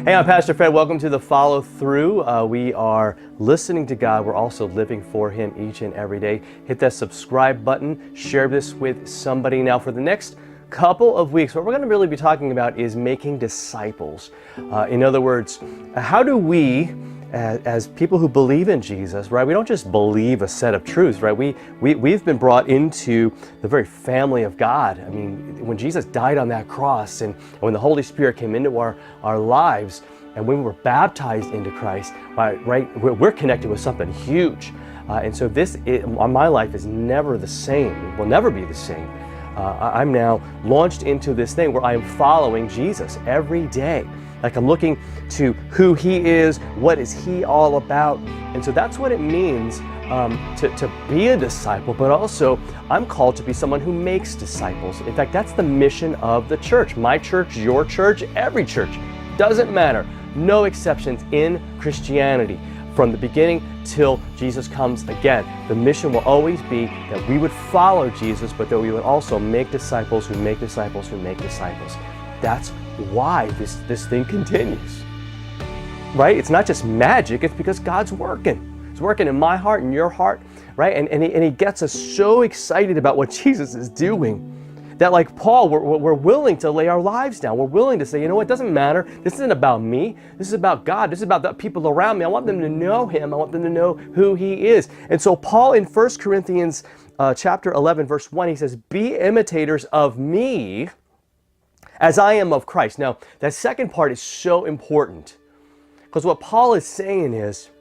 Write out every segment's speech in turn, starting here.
Hey, I'm Pastor Fred. Welcome to the Follow Through. We are listening to God. We're also living for Him each and every day. Hit that subscribe button. Share this with somebody. Now, for the next couple of weeks, what we're going to really be talking about is making disciples. In other words, how do we, as people who believe in Jesus, right? We don't just believe a set of truths, right? We've been brought into the very family of God. I mean, when Jesus died on that cross and when the Holy Spirit came into our lives and when we were baptized into Christ, right? We're connected with something huge. And so my life is never the same. It will never be the same. I'm now launched into this thing where I am following Jesus every day. Like I'm looking to who He is, what is He all about. And so that's what it means to be a disciple, but also I'm called to be someone who makes disciples. In fact, that's the mission of the church. My church, your church, every church. Doesn't matter. No exceptions in Christianity. From the beginning till Jesus comes again. The mission will always be that we would follow Jesus, but that we would also make disciples who make disciples who make disciples. That's why this thing continues, right? It's not just magic, it's because God's working. He's working in my heart and your heart, right? And he gets us so excited about what Jesus is doing that, like Paul, we're willing to lay our lives down. We're willing to say, you know what, it doesn't matter. This isn't about me. This is about God. This is about the people around me. I want them to know Him. I want them to know who He is. And so Paul in 1 Corinthians chapter 11, verse 1, he says, be imitators of me as I am of Christ. Now, that second part is so important because what Paul is saying is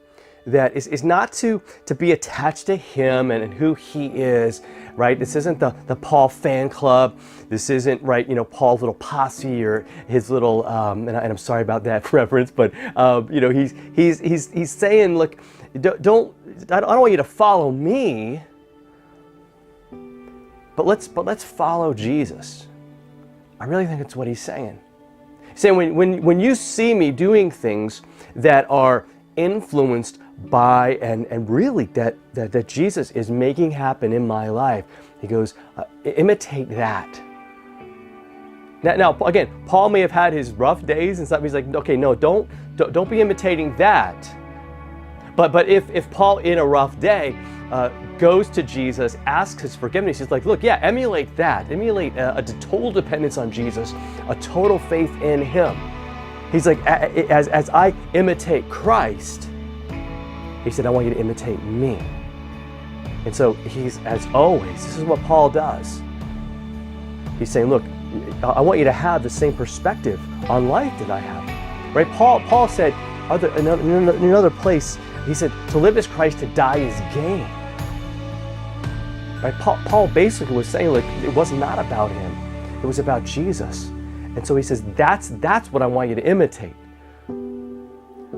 that is not to be attached to Him and who He is, right? This isn't the Paul fan club. This isn't, right, Paul's little posse or his little, and I'm sorry about that reference, but, he's saying, look, I don't want you to follow me, but let's follow Jesus. I really think that's what he's saying. He's saying when you see me doing things that are influenced by and really that Jesus is making happen in my life, he goes, imitate that. Now again, Paul may have had his rough days and stuff. He's like, okay, no, don't be imitating that. But if Paul in a rough day goes to Jesus, asks His forgiveness, he's like, look, yeah, emulate that. Emulate a total dependence on Jesus, a total faith in Him. He's like, as I imitate Christ, he said, I want you to imitate me. And so he's, as always, this is what Paul does. He's saying, look, I want you to have the same perspective on life that I have. Right? Paul said, in another place, he said, to live is Christ, to die is gain. Right? Paul basically was saying, look, it was not about him. It was about Jesus. And so he says, that's what I want you to imitate.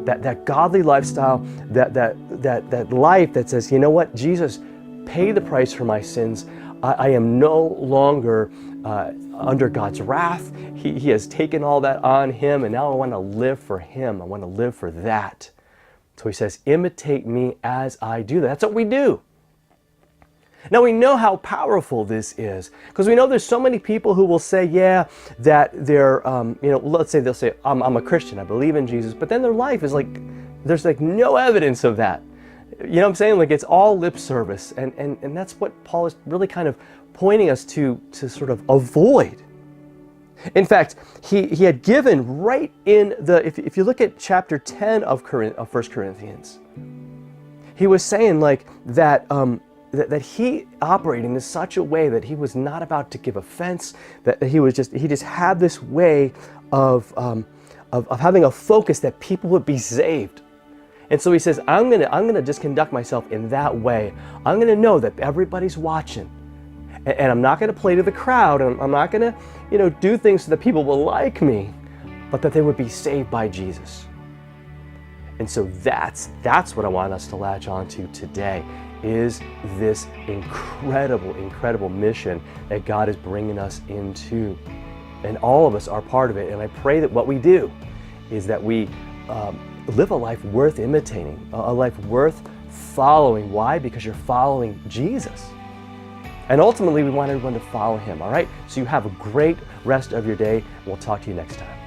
That godly lifestyle, that life that says, you know what, Jesus paid the price for my sins. I am no longer under God's wrath. He has taken all that on Him, and now I want to live for Him. I want to live for that. So he says, imitate me as I do that. That's what we do. Now we know how powerful this is because we know there's so many people who will say, yeah, that they're, let's say they'll say, I'm a Christian, I believe in Jesus, but then their life is like, there's like no evidence of that. You know what I'm saying? Like it's all lip service. And that's what Paul is really kind of pointing us to sort of avoid. In fact, he had given right in if you look at chapter 10 of 1 Corinthians, he was saying like that he operated in such a way that he was not about to give offense, that he just had this way of having a focus that people would be saved. And so he says, I'm gonna just conduct myself in that way. I'm gonna know that everybody's watching. And I'm not gonna play to the crowd, and I'm not gonna, do things so that people will like me, but that they would be saved by Jesus. And so that's what I want us to latch onto today, is this incredible mission that God is bringing us into. And all of us are part of it. And I pray that what we do is that we live a life worth imitating, a life worth following. Why? Because you're following Jesus. And ultimately, we want everyone to follow Him, all right? So you have a great rest of your day. We'll talk to you next time.